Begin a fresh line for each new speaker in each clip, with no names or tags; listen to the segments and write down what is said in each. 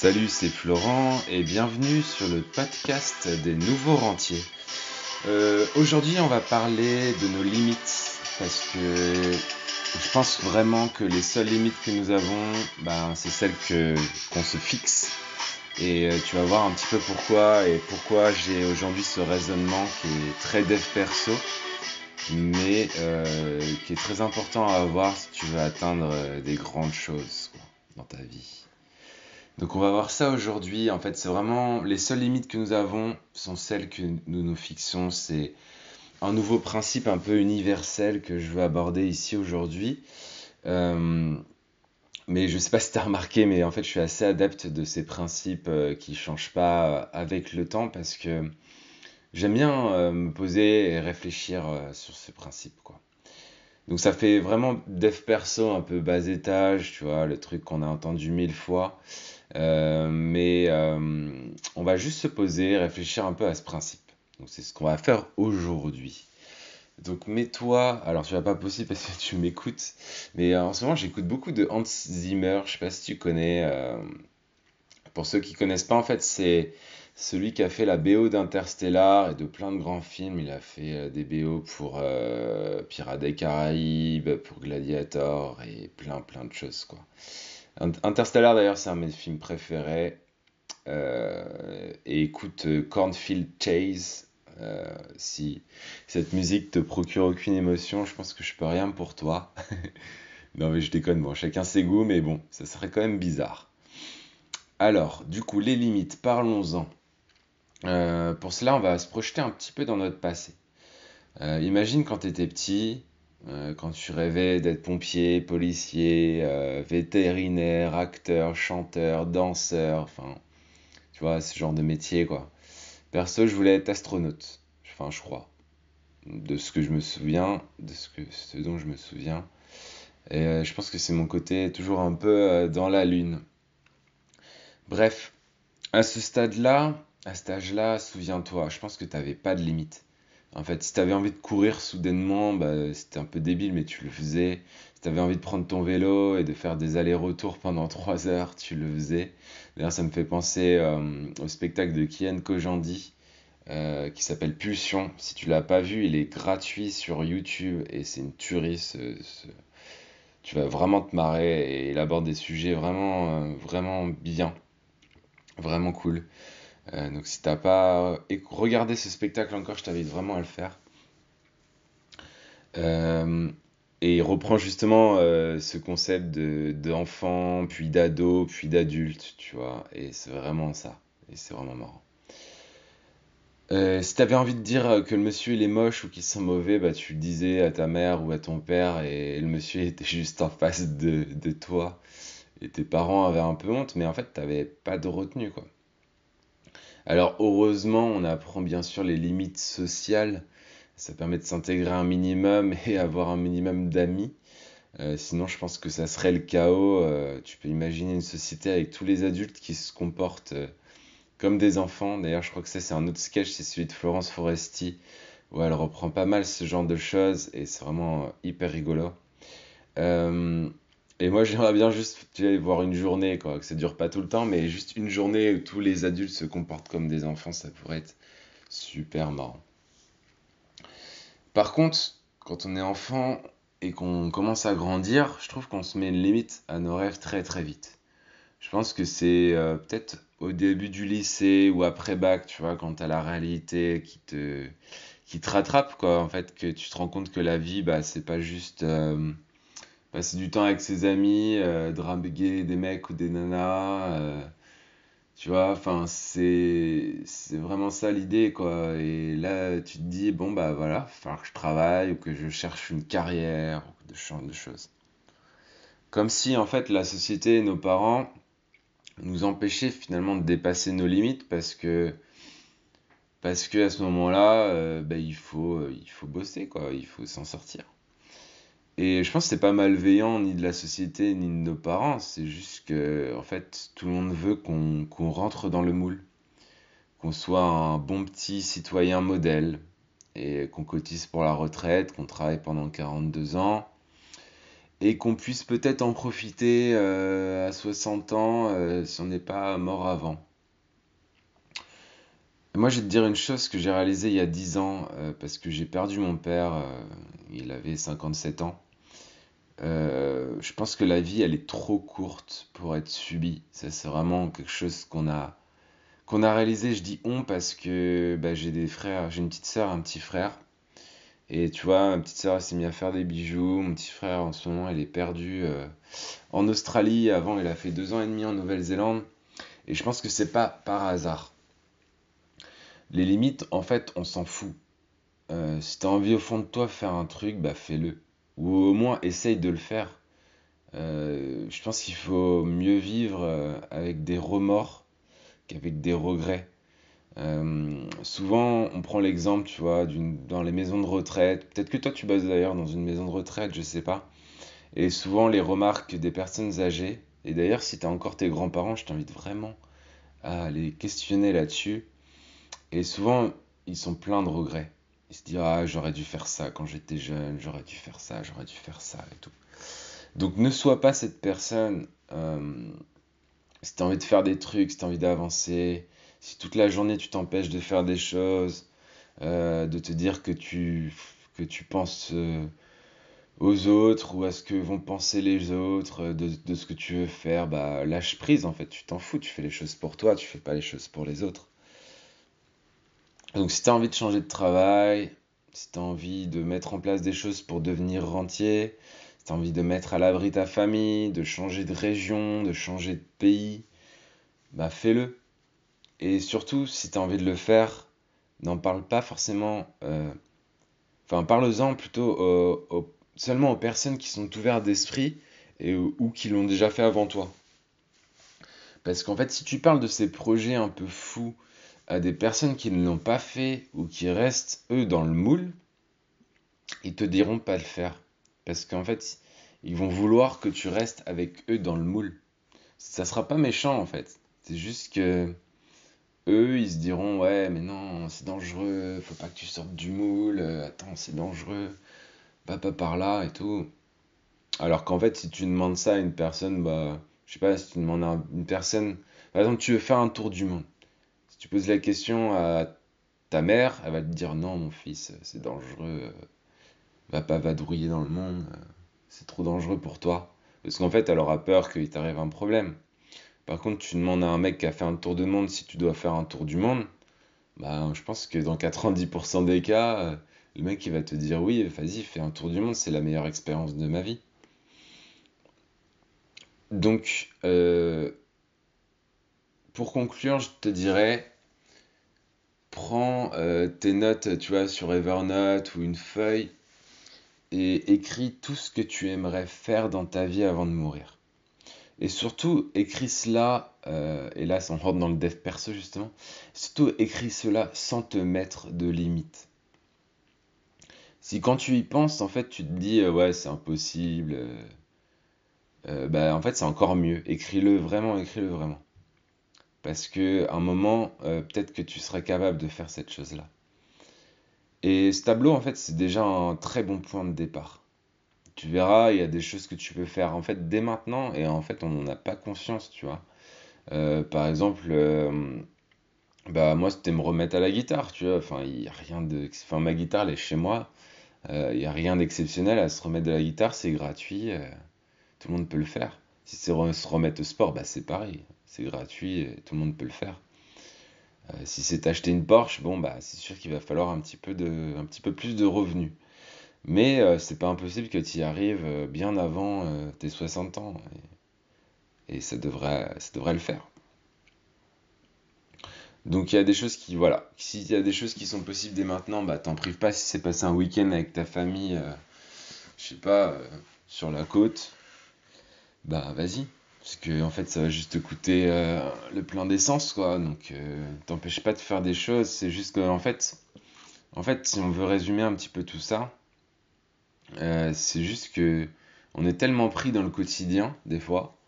Salut, c'est Florent et bienvenue sur le podcast des nouveaux rentiers. Aujourd'hui, on va parler de nos limites parce que je pense vraiment que les seules limites que nous avons, c'est celles qu'on se fixe. Et tu vas voir un petit peu pourquoi j'ai aujourd'hui ce raisonnement qui est très dev perso, mais qui est très important à avoir si tu veux atteindre des grandes choses dans ta vie. Donc on va voir ça aujourd'hui. En fait, c'est vraiment les seules limites que nous avons sont celles que nous nous fixons. C'est un nouveau principe un peu universel que je veux aborder ici aujourd'hui. Mais je sais pas si tu as remarqué, mais en fait, je suis assez adepte de ces principes qui changent pas avec le temps parce que j'aime bien me poser et réfléchir sur ces principes, quoi. Donc ça fait vraiment dev perso un peu bas étage, tu vois, le truc qu'on a entendu 1000 fois. Mais on va juste se poser, réfléchir un peu à ce principe. Donc c'est ce qu'on va faire aujourd'hui. Donc mets-toi, alors tu vas pas possible parce que tu m'écoutes, mais en ce moment j'écoute beaucoup de Hans Zimmer, je sais pas si tu connais. Pour ceux qui connaissent pas, en fait c'est celui qui a fait la BO d'Interstellar et de plein de grands films. Il a fait des BO pour Pirates des Caraïbes, pour Gladiator et plein de choses quoi. Interstellar d'ailleurs c'est un de mes films préférés. Et écoute Cornfield Chase. Si cette musique te procure aucune émotion, je pense que je peux rien pour toi. Non mais je déconne, bon, chacun ses goûts, mais bon, ça serait quand même bizarre. Alors, du coup, les limites, parlons-en. Pour cela, on va se projeter un petit peu dans notre passé. Imagine quand tu étais petit, quand tu rêvais d'être pompier, policier, vétérinaire, acteur, chanteur, danseur, enfin, tu vois, ce genre de métier, quoi. Perso, je voulais être astronaute. Enfin, je crois. De ce que je me souviens, ce dont je me souviens. Et je pense que c'est mon côté toujours un peu dans la lune. Bref, à ce stade-là, à cet âge-là, souviens-toi, je pense que tu n'avais pas de limite. En fait, si tu avais envie de courir soudainement, c'était un peu débile, mais tu le faisais. Si tu avais envie de prendre ton vélo et de faire des allers-retours pendant 3 heures, tu le faisais. D'ailleurs, ça me fait penser au spectacle de Kian Kojandi, qui s'appelle Pulsion. Si tu l'as pas vu, il est gratuit sur YouTube et c'est une tuerie. Tu vas vraiment te marrer et il aborde des sujets vraiment bien, vraiment cool. Donc si t'as pas regardé ce spectacle encore, je t'invite vraiment à le faire. Euh, et il reprend justement ce concept d'enfant, puis d'ado, puis d'adulte, tu vois. Et c'est vraiment ça. Et c'est vraiment marrant. Si t'avais envie de dire que le monsieur il est moche ou qu'il sent mauvais, tu le disais à ta mère ou à ton père et le monsieur était juste en face de toi. Et tes parents avaient un peu honte, mais en fait t'avais pas de retenue quoi. Alors heureusement on apprend bien sûr les limites sociales, ça permet de s'intégrer un minimum et avoir un minimum d'amis. Sinon je pense que ça serait le chaos. Tu peux imaginer une société avec tous les adultes qui se comportent comme des enfants. D'ailleurs, je crois que ça, c'est un autre sketch, c'est celui de Florence Foresti, où elle reprend pas mal ce genre de choses, et c'est vraiment hyper rigolo. Euh, et moi, j'aimerais bien juste voir une journée, quoi, que ça dure pas tout le temps, mais juste une journée où tous les adultes se comportent comme des enfants, ça pourrait être super marrant. Par contre, quand on est enfant et qu'on commence à grandir, je trouve qu'on se met une limite à nos rêves très très vite. Je pense que c'est peut-être au début du lycée ou après bac, tu vois, quand t'as la réalité qui te rattrape, quoi. En fait, que tu te rends compte que la vie, c'est pas juste passer du temps avec ses amis, draguer des mecs ou des nanas, tu vois. Enfin, c'est vraiment ça l'idée, quoi. Et là, tu te dis, bon, voilà, il va falloir que je travaille ou que je cherche une carrière ou de ce genre de choses. Comme si, en fait, la société et nos parents nous empêcher finalement de dépasser nos limites parce que à ce moment-là, il faut bosser quoi, il faut s'en sortir. Et je pense que c'est pas malveillant ni de la société ni de nos parents, c'est juste que en fait tout le monde veut qu'on rentre dans le moule, qu'on soit un bon petit citoyen modèle et qu'on cotise pour la retraite, qu'on travaille pendant 42 ans et qu'on puisse peut-être en profiter à 60 ans si on n'est pas mort avant. Moi, je vais te dire une chose que j'ai réalisée il y a 10 ans, parce que j'ai perdu mon père, il avait 57 ans. Je pense que la vie, elle est trop courte pour être subie. Ça, c'est vraiment quelque chose qu'on a réalisé. Je dis on parce que bah, j'ai des frères, j'ai une petite sœur, un petit frère. Et tu vois, ma petite sœur elle s'est mise à faire des bijoux. Mon petit frère, en ce moment, il est perdu en Australie. Avant, il a fait 2 ans et demi en Nouvelle-Zélande. Et je pense que c'est pas par hasard. Les limites, en fait, on s'en fout. Si t'as envie au fond de toi de faire un truc, bah fais-le. Ou au moins essaye de le faire. Je pense qu'il faut mieux vivre avec des remords qu'avec des regrets. Souvent, on prend l'exemple, tu vois, dans les maisons de retraite. Peut-être que toi, tu bosses d'ailleurs dans une maison de retraite, je sais pas. Et souvent, les remarques des personnes âgées. Et d'ailleurs, si tu as encore tes grands-parents, je t'invite vraiment à les questionner là-dessus. Et souvent, ils sont pleins de regrets. Ils se disent, ah, j'aurais dû faire ça quand j'étais jeune, j'aurais dû faire ça, j'aurais dû faire ça et tout. Donc, ne sois pas cette personne. Si tu as envie de faire des trucs, si tu as envie d'avancer, si toute la journée tu t'empêches de faire des choses, de te dire que tu penses aux autres ou à ce que vont penser les autres, de ce que tu veux faire, bah lâche prise en fait, tu t'en fous, tu fais les choses pour toi, tu fais pas les choses pour les autres. Donc si tu as envie de changer de travail, si tu as envie de mettre en place des choses pour devenir rentier, si tu as envie de mettre à l'abri ta famille, de changer de région, de changer de pays, bah fais-le. Et surtout, si tu as envie de le faire, n'en parle pas forcément. Enfin, parle-en plutôt seulement aux personnes qui sont ouvertes d'esprit ou qui l'ont déjà fait avant toi. Parce qu'en fait, si tu parles de ces projets un peu fous à des personnes qui ne l'ont pas fait ou qui restent, eux, dans le moule, ils te diront pas de le faire. Parce qu'en fait, ils vont vouloir que tu restes avec eux dans le moule. Ça sera pas méchant, en fait. C'est juste que eux, ils se diront, ouais, mais non, c'est dangereux, faut pas que tu sortes du moule, attends, c'est dangereux, va pas par là et tout. Alors qu'en fait, si tu demandes ça à une personne, bah, je sais pas, si tu demandes à une personne, par exemple, tu veux faire un tour du monde. Si tu poses la question à ta mère, elle va te dire, non, mon fils, c'est dangereux, va pas vadrouiller dans le monde, c'est trop dangereux pour toi. Parce qu'en fait, elle aura peur qu'il t'arrive un problème. Par contre, tu demandes à un mec qui a fait un tour du monde si tu dois faire un tour du monde, bah, je pense que dans 90% des cas, le mec il va te dire oui, vas-y, fais un tour du monde, c'est la meilleure expérience de ma vie. Donc, pour conclure, je te dirais, prends tes notes, tu vois, sur Evernote ou une feuille et écris tout ce que tu aimerais faire dans ta vie avant de mourir. Et surtout, écris cela, et là, on rentre dans le dev perso justement, surtout écris cela sans te mettre de limites. Si quand tu y penses, en fait, tu te dis ouais, c'est impossible, bah en fait, c'est encore mieux. Écris-le vraiment, écris-le vraiment. Parce que à un moment, peut-être que tu seras capable de faire cette chose-là. Et ce tableau, en fait, c'est déjà un très bon point de départ. Tu verras, il y a des choses que tu peux faire en fait dès maintenant, et en fait, on n'en a pas conscience, tu vois. Par exemple, bah moi, c'était me remettre à la guitare, tu vois. Enfin, il y a rien de, enfin, ma guitare, elle est chez moi. Il n'y a rien d'exceptionnel à se remettre de la guitare, c'est gratuit, tout le monde peut le faire. Si c'est se remettre au sport, bah c'est pareil, c'est gratuit, tout le monde peut le faire. Si c'est acheter une Porsche, bon bah c'est sûr qu'il va falloir un petit peu plus de revenus. Mais c'est pas impossible que tu y arrives bien avant tes 60 ans, et ça devrait le faire. Donc il y a des choses qui, voilà, s'il y a des choses qui sont possibles dès maintenant, bah t'en prives pas si c'est passer un week-end avec ta famille, je sais pas, sur la côte, bah vas-y. Parce que en fait ça va juste te coûter le plein d'essence quoi. Donc t'empêches pas de faire des choses. C'est juste que en fait si on veut résumer un petit peu tout ça, c'est juste que on est tellement pris dans le quotidien des fois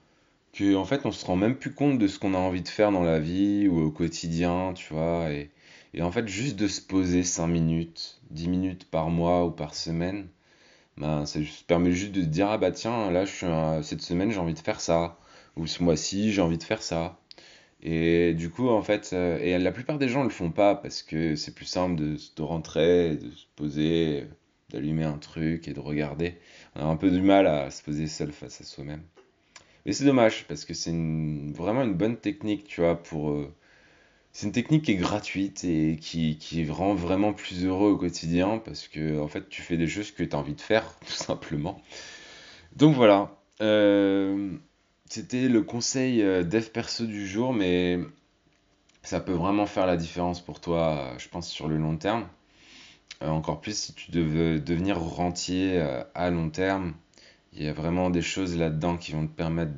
que en fait on se rend même plus compte de ce qu'on a envie de faire dans la vie ou au quotidien, tu vois. Et en fait juste de se poser 5 minutes, 10 minutes par mois ou par semaine, Ben, permet juste de te dire, ah bah tiens, là, cette semaine, j'ai envie de faire ça. Ou ce mois-ci, j'ai envie de faire ça. Et du coup, en fait, et la plupart des gens le font pas parce que c'est plus simple de rentrer, de se poser, d'allumer un truc et de regarder. On a un peu du mal à se poser seul face à soi-même. Mais c'est dommage parce que vraiment une bonne technique, tu vois, c'est une technique qui est gratuite et qui rend vraiment plus heureux au quotidien parce que, en fait, tu fais des choses que tu as envie de faire, tout simplement. Donc voilà. C'était le conseil dev perso du jour, mais ça peut vraiment faire la différence pour toi, je pense, sur le long terme. Encore plus si tu veux devenir rentier à long terme. Il y a vraiment des choses là-dedans qui vont te permettre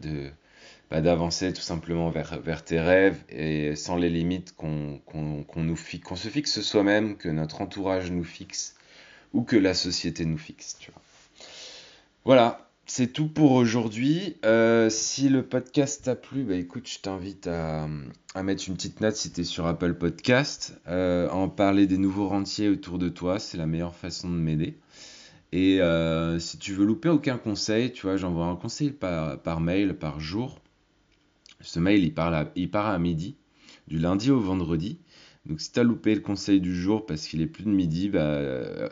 d'avancer tout simplement vers tes rêves et sans les limites qu'on se fixe soi-même, que notre entourage nous fixe ou que la société nous fixe, tu vois. Voilà, c'est tout pour aujourd'hui. Si le podcast t'a plu, bah écoute, je t'invite à mettre une petite note si tu es sur Apple Podcast, à en parler des nouveaux rentiers autour de toi, c'est la meilleure façon de m'aider. Et si tu veux louper aucun conseil, tu vois, j'envoie un conseil par mail par jour. Ce mail, il part à midi, du lundi au vendredi. Donc si tu as loupé le conseil du jour parce qu'il est plus de midi, bah,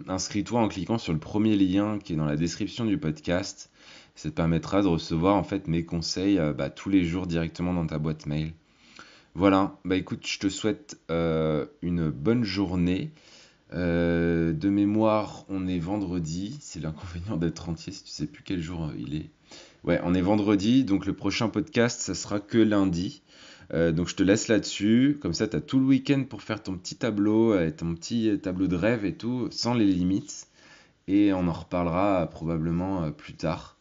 inscris-toi en cliquant sur le premier lien qui est dans la description du podcast. Ça te permettra de recevoir en fait mes conseils tous les jours directement dans ta boîte mail. Voilà, bah écoute, je te souhaite une bonne journée. De mémoire, on est vendredi. C'est l'inconvénient d'être entier si tu sais plus quel jour il est. Ouais, on est vendredi, donc le prochain podcast, ça sera que lundi. Donc je te laisse là-dessus. Comme ça, tu as tout le week-end pour faire ton petit tableau, ton petit tableau de rêve et tout, sans les limites. Et on en reparlera probablement plus tard.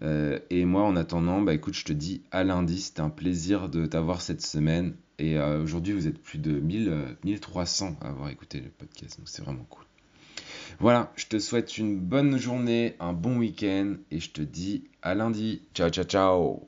Et moi, en attendant, bah écoute, je te dis à lundi. C'était un plaisir de t'avoir cette semaine. Et aujourd'hui, vous êtes plus de 1300 à avoir écouté le podcast. Donc c'est vraiment cool. Voilà, je te souhaite une bonne journée, un bon week-end. Et je te dis à lundi. Ciao, ciao, ciao.